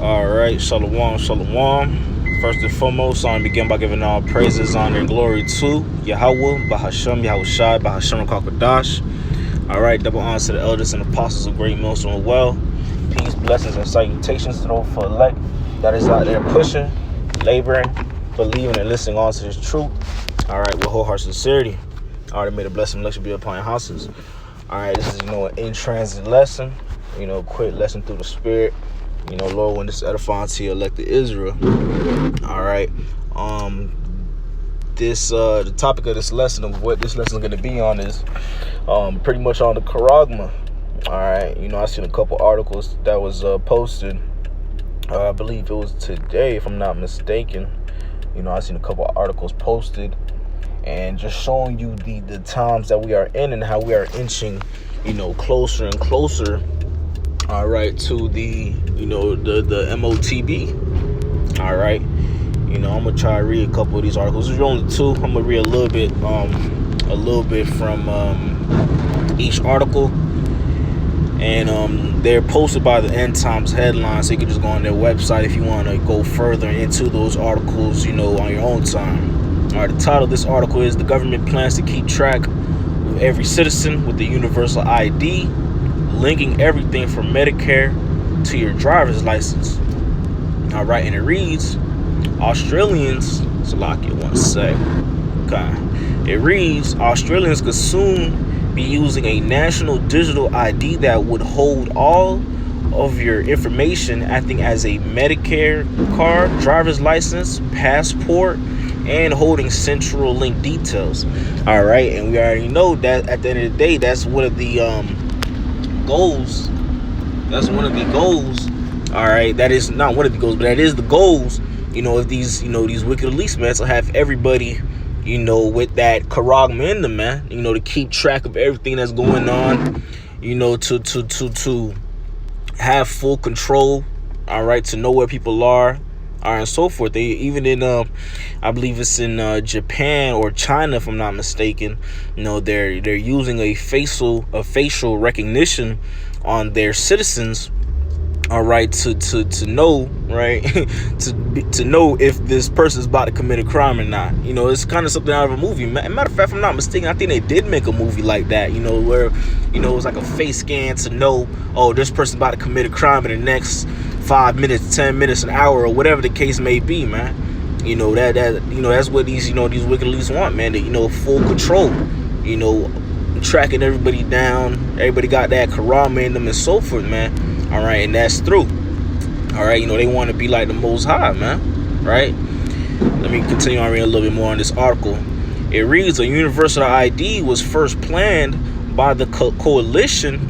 All right, shalom, shalom. First and foremost, I begin by giving all praises, honor, and glory to Yahweh, Bahashem, Yahushai, Bahashem, Kakadash. All right, double honors to the elders and apostles of Great Millstone Well. Peace, blessings, and salutations to those for elect that is out there pushing, laboring, believing, and listening on to this truth. All right, with whole heart sincerity. I already made a blessing lecture be upon your houses. All right, this is, an in-transit lesson, quick lesson through the spirit. Lord, when this edifying to your elected Israel. All right. The topic of this lesson, of what this lesson is going to be on, is pretty much on the charagma. All right. I seen a couple articles that was posted. I believe it was today, if I'm not mistaken. I seen a couple articles posted and just showing you the times that we are in and how we are inching, closer and closer. All right, to the MOTB. All right, I'm gonna try to read a couple of these articles. There's only two. I'm gonna read a little bit from each article, and they're posted by the End Times headline, so you can just go on their website if you want to go further into those articles, on your own time. All right, the title of this article is "The Government Plans to Keep Track of Every Citizen with the Universal ID, linking everything from Medicare to your driver's license." All right, and it reads, Australians, Salakia, one sec. Okay. It reads, Australians could soon be using a national digital ID that would hold all of your information, acting as a Medicare card, driver's license, passport, and holding central link details. All right, and we already know that at the end of the day, that's one of the goals. That's one of the goals. All right, that is not one of the goals, but that is the goals. Of these, these wicked elites, man, to have everybody, with that charagma in them, man. To keep track of everything that's going on. To have full control. All right, to know where people are. All right, and so forth. They even in I believe it's in Japan or China, if I'm not mistaken. They're using a facial recognition on their citizens. All right, to know, right, to know if this person's about to commit a crime or not. It's kind of something out of a movie. Matter of fact, if I'm not mistaken, I think they did make a movie like that. Where it was like a face scan to know, oh, this person's about to commit a crime in the next 5 minutes, 10 minutes, an hour, or whatever the case may be, man. That's what these these wicked elites want, man. Full control. Tracking everybody down. Everybody got that charagma in them and so forth, man. All right, and that's through. All right, they want to be like the Most High, man. Right? Let me continue on reading a little bit more on this article. It reads, a universal ID was first planned by the coalition.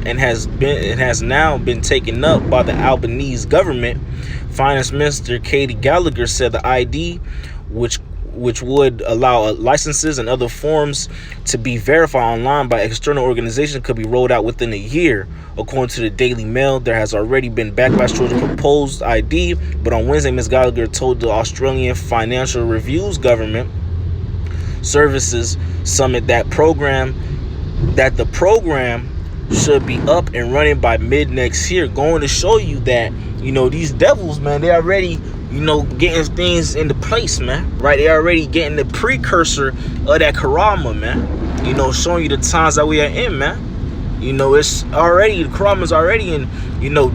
And has now been taken up by the Albanese government. Finance Minister Katie Gallagher said the ID, which would allow licenses and other forms to be verified online by external organizations, could be rolled out within a year. According to the Daily Mail, there has already been backlash towards the proposed ID, but on Wednesday, Ms. Gallagher told the Australian Financial Review's Government Services Summit that the program should be up and running by mid next year, going to show you that these devils, man, they already getting things into place, man. Right? They already getting the precursor of that charagma, man. Showing you the times that we are in, man. It's already, the charagma's already in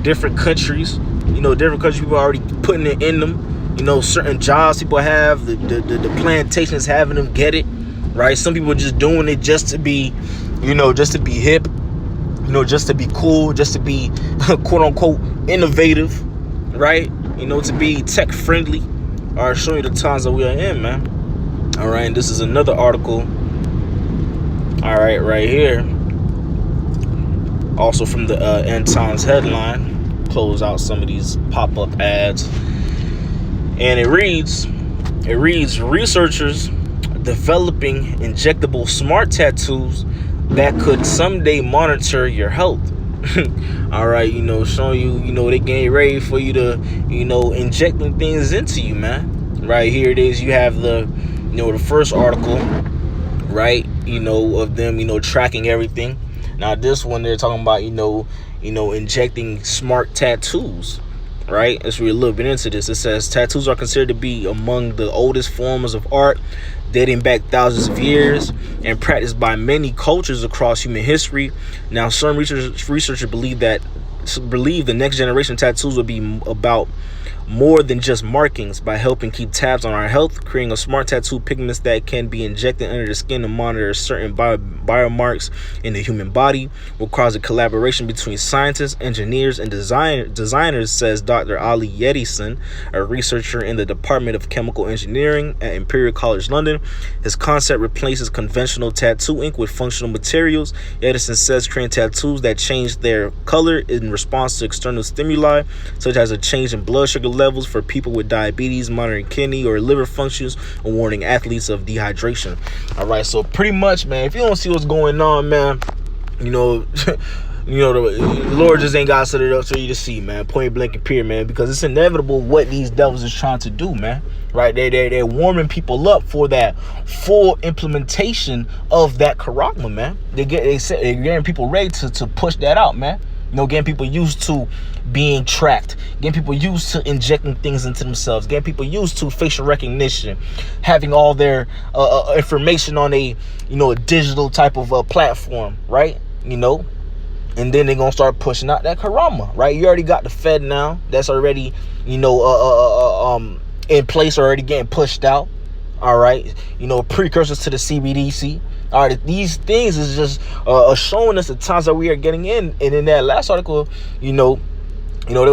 different countries. Different countries, people are already putting it in them. Certain jobs people have, the plantations having them get it. Right? Some people are just doing it just to be just to be hip, just to be cool, just to be quote unquote innovative, right? To be tech friendly. All right, showing you the times that we are in, man. All right, and this is another article. All right, right here. Also from the End Times headline. Close out some of these pop-up ads. And it reads, researchers developing injectable smart tattoos that could someday monitor your health. All right, showing you, they getting ready for you to, injecting things into you, man. Right, here it is. You have the first article, right, of them, tracking everything. Now this one, they're talking about, injecting smart tattoos. Right? Let's read a little bit into this. It says tattoos are considered to be among the oldest forms of art, dating back thousands of years and practiced by many cultures across human history. Now, some researchers believe the next generation tattoos will be about more than just markings. By helping keep tabs on our health, creating a smart tattoo pigments that can be injected under the skin to monitor certain biomarks in the human body will cause a collaboration between scientists, engineers, and designers, says Dr. Ali Yedison, a researcher in the Department of Chemical Engineering at Imperial College London. His concept replaces conventional tattoo ink with functional materials. Yedison says creating tattoos that change their color in response to external stimuli, such as a change in blood sugar levels for people with diabetes, monitoring kidney or liver functions, or warning athletes of dehydration. All right, so pretty much, man, if you don't see what's going on, man, the Lord just ain't got to set it up for you to see, man. Point blank and period, man, because it's inevitable what these devils is trying to do, man. Right? They're warming people up for that full implementation of that charagma, man. They're getting people ready to push that out, man. Getting people used to being tracked, getting people used to injecting things into themselves, getting people used to facial recognition, having all their information on a digital type of platform, right? And then they're gonna start pushing out that charagma, right? You already got the Fed now, that's already in place, already getting pushed out. All right, precursors to the CBDC. All right, these things is just showing us the times that we are getting in. And in that last article, they were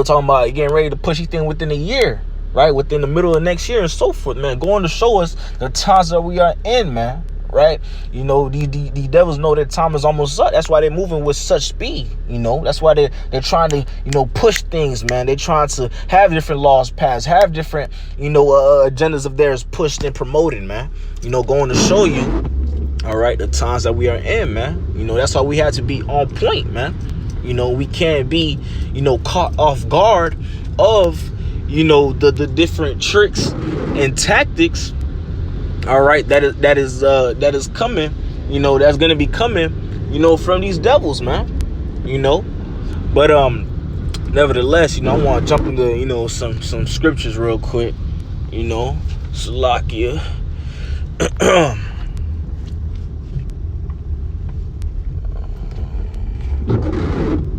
talking about getting ready to push things within a year, right? Within the middle of next year and so forth, man. Going to show us the times that we are in, man. Right? The devils know that time is almost up. That's why they're moving with such speed. That's why they're trying to, push things, man. They're trying to have different laws passed, have different, agendas of theirs pushed and promoted, man. Going to show you, all right, the times that we are in, man. That's why we have to be on point, man. We can't be, caught off guard of, the different tricks and tactics. All right, that is coming, that's gonna be coming, from these devils, man. But nevertheless, I want to jump into some scriptures real quick, Salakia.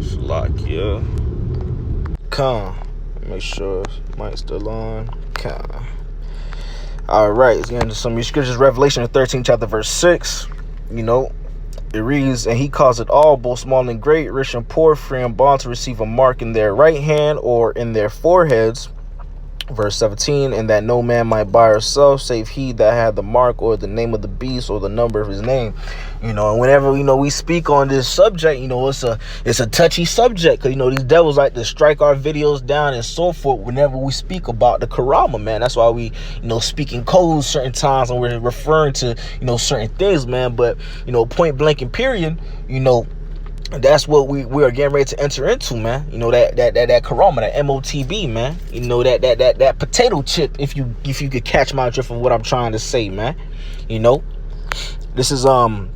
Salakia. Make sure mic's still on. All right, let's get into some of these scriptures. Revelation 13, chapter verse 6. It reads, and he calls it all, both small and great, rich and poor, free and bond, to receive a mark in their right hand or in their foreheads. Verse 17, and that no man might buy or sell save he that had the mark or the name of the beast or the number of his name. And whenever we speak on this subject, it's a touchy subject, because these devils like to strike our videos down and so forth whenever we speak about the charagma, man. That's why we speak in codes certain times when we're referring to certain things, man. But point blank and period, that's what we are getting ready to enter into, man. That charagma, that MOTB, man. That potato chip, if you could catch my drift of what I'm trying to say, man. This is 2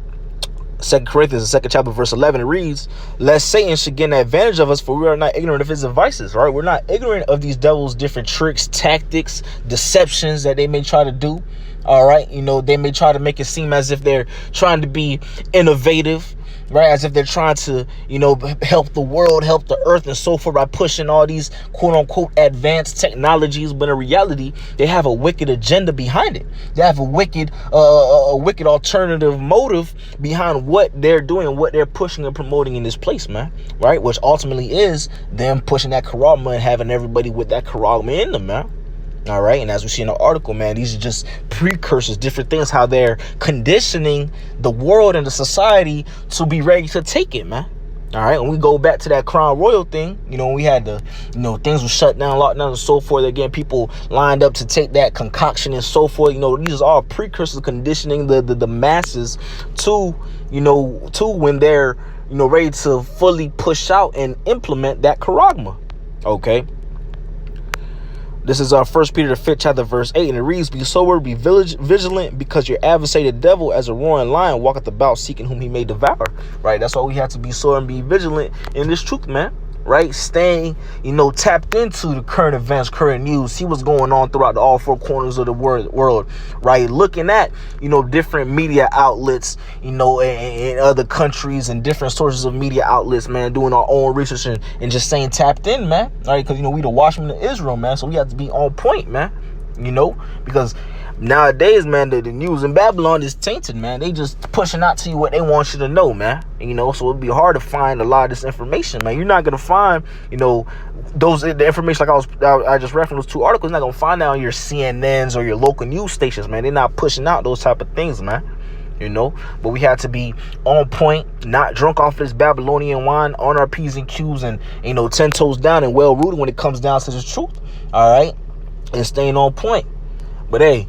Corinthians, the 2nd chapter, verse 11. It reads, lest Satan should get an advantage of us, for we are not ignorant of his devices, right? We're not ignorant of these devils' different tricks, tactics, deceptions that they may try to do. All right, they may try to make it seem as if they're trying to be innovative, right? As if they're trying to, help the world, help the earth and so forth by pushing all these quote unquote advanced technologies. But in reality, they have a wicked agenda behind it. They have a wicked alternative motive behind what they're doing and what they're pushing and promoting in this place, man. Right? Which ultimately is them pushing that charagma and having everybody with that charagma in them, man. All right, and as we see in the article, man, these are just precursors, different things, how they're conditioning the world and the society to be ready to take it, man. All right, when we go back to that Crown Royal thing, when we had the, things were shut down, locked down and so forth, again, people lined up to take that concoction and so forth. These are all precursors conditioning the masses to, to when they're, ready to fully push out and implement that charagma. Okay. This is our 1 Peter the 5th chapter verse 8, and it reads, "Be sober, be vigilant, because your adversary the devil, as a roaring lion, walketh about seeking whom he may devour." Right? That's why we have to be sober and be vigilant in this truth, man. Right? Staying, tapped into the current events, current news, see what's going on throughout all four corners of the world, right? Looking at, different media outlets, in other countries and different sources of media outlets, man, doing our own research and just staying tapped in, man. Right? Because, we the watchmen of Israel, man. So we have to be on point, man. Because nowadays, man, the news in Babylon is tainted, man. They just pushing out to you what they want you to know, man. So it'd be hard to find a lot of this information, man. You're not gonna find, the information like I just referenced those two articles. You're not gonna find that on your CNNs or your local news stations, man. They're not pushing out those type of things, man. But we have to be on point, not drunk off this Babylonian wine, on our P's and Q's, and 10 toes down and well rooted when it comes down to the truth. All right. And staying on point. But hey,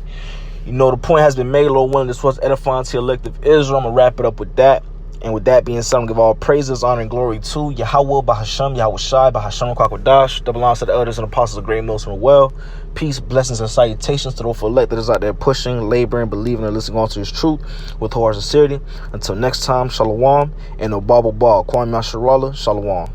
the point has been made. Lord willing, this was edifying to the elect of Israel. I'm gonna wrap it up with that. And with that being said, I'm gonna give all praises, honor, and glory to Yahweh, Bahasham, Yahweh Shai, Bahasham, Kwakwadash, double honors to the elders and apostles of great mills from the well. Peace, blessings, and salutations to those elect that is out there pushing, laboring, believing, and listening on to His truth with whole sincerity. Until next time, Shalom, and no Bible Ball. Kwame Asherallah, Shalom.